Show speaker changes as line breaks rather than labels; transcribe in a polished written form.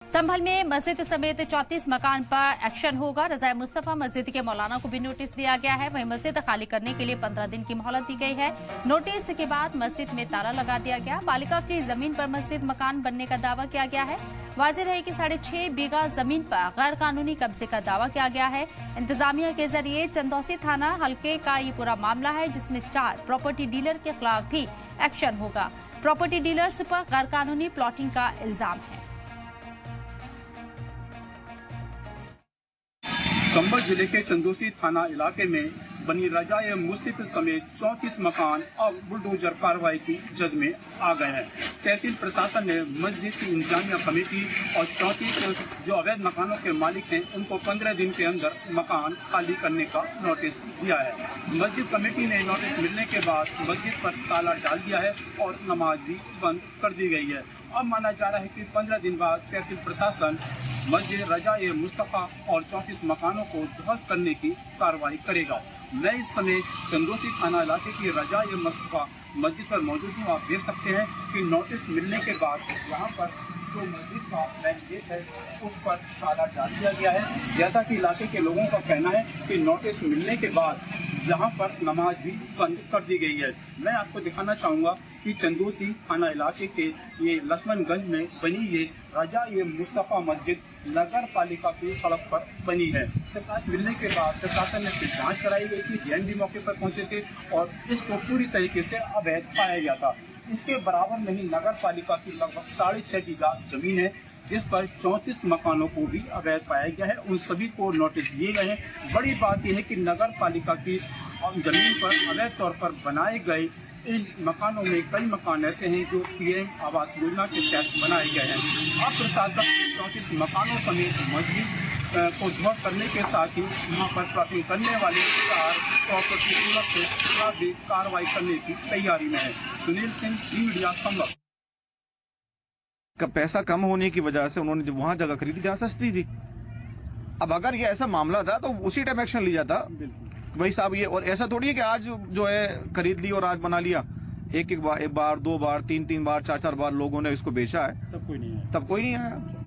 संभल में मस्जिद समेत 34 मकान पर एक्शन होगा। रज़ाए मुस्तफा मस्जिद के मौलाना को भी नोटिस दिया गया है। वहीं मस्जिद खाली करने के लिए 15 दिन की मोहलत दी गई है। नोटिस के बाद मस्जिद में ताला लगा दिया गया। बालिका की जमीन पर मस्जिद मकान बनने का दावा किया गया है। वाज़ेह है कि 6.5 बीघा जमीन पर गैर कानूनी कब्जे का दावा किया गया है। इंतजामिया के जरिए चंदौसी थाना हल्के का ये पूरा मामला है, जिसमें 4 प्रॉपर्टी डीलर के खिलाफ भी एक्शन होगा। प्रॉपर्टी डीलर्स पर गैर कानूनी प्लॉटिंग का इल्जाम है।
संभल जिले के चंदौसी थाना इलाके में बनी रज़ाए मुस्तफा समेत 34 मकान अब बुलडोजर कार्रवाई की जद में आ गए हैं। तहसील प्रशासन ने मस्जिद की इंतजामिया कमेटी और 34 जो अवैध मकानों के मालिक हैं उनको 15 दिन के अंदर मकान खाली करने का नोटिस दिया है। मस्जिद कमेटी ने नोटिस मिलने के बाद मस्जिद पर ताला डाल दिया है और नमाज भी बंद कर दी गई है। अब माना जा रहा है कि 15 दिन बाद तहसील प्रशासन मस्जिद रज़ाए मुस्तफा और 34 मकानों को ध्वस्त करने की कार्रवाई करेगा। मैं इस समय चंदौसी थाना इलाके की रज़ाए मुस्तफा मस्जिद पर मौजूद हूँ। आप देख सकते हैं कि नोटिस मिलने के बाद यहाँ पर जो मस्जिद का मेन गेट है उस पर ताला डाल दिया गया है। जैसा कि इलाके के लोगों का कहना है कि नोटिस मिलने के बाद यहाँ पर नमाज भी बंद कर दी गई है। मैं आपको दिखाना चाहूँगा कि चंदौसी थाना इलाके के ये लक्ष्मणगंज में बनी ये रज़ाए मुस्तफा मस्जिद नगर पालिका की सड़क पर बनी है। शिकायत मिलने के बाद प्रशासन ने फिर जांच कराई गई थी। डीएम भी मौके पर पहुंचे थे और इसको पूरी तरीके से अवैध पाया गया था। इसके बराबर में ही नगर पालिका की लगभग 6.5 बीघा जमीन है, जिस पर 34 मकानों को भी अवैध पाया गया है। उन सभी को नोटिस दिए गए हैं। बड़ी बात यह है कि नगर पालिका की जमीन पर अवैध तौर पर बनाए गए इन मकानों में कई मकान ऐसे हैं जो पीएम आवास योजना के तहत बनाए गए हैं। अब प्रशासन 34 मकानों समेत मस्जिद को ध्वस्त करने के साथ ही यहाँ पर प्लॉटिंग करने वाले 4 प्रॉपर्टी डीलर के खिलाफ भी कार्रवाई करने की तैयारी में है। सुनील सिंह, मीडिया, संभल।
का पैसा कम होने की वजह से उन्होंने वहां जगह खरीदी जहाँ सस्ती थी। अब अगर ये ऐसा मामला था तो उसी टाइम एक्शन लिया था भाई साहब। ये और ऐसा थोड़ी है कि आज जो है खरीद ली और आज बना लिया। एक बार, 2 बार, 3 बार, 4 बार लोगों ने इसको बेचा है, तब कोई नहीं आया।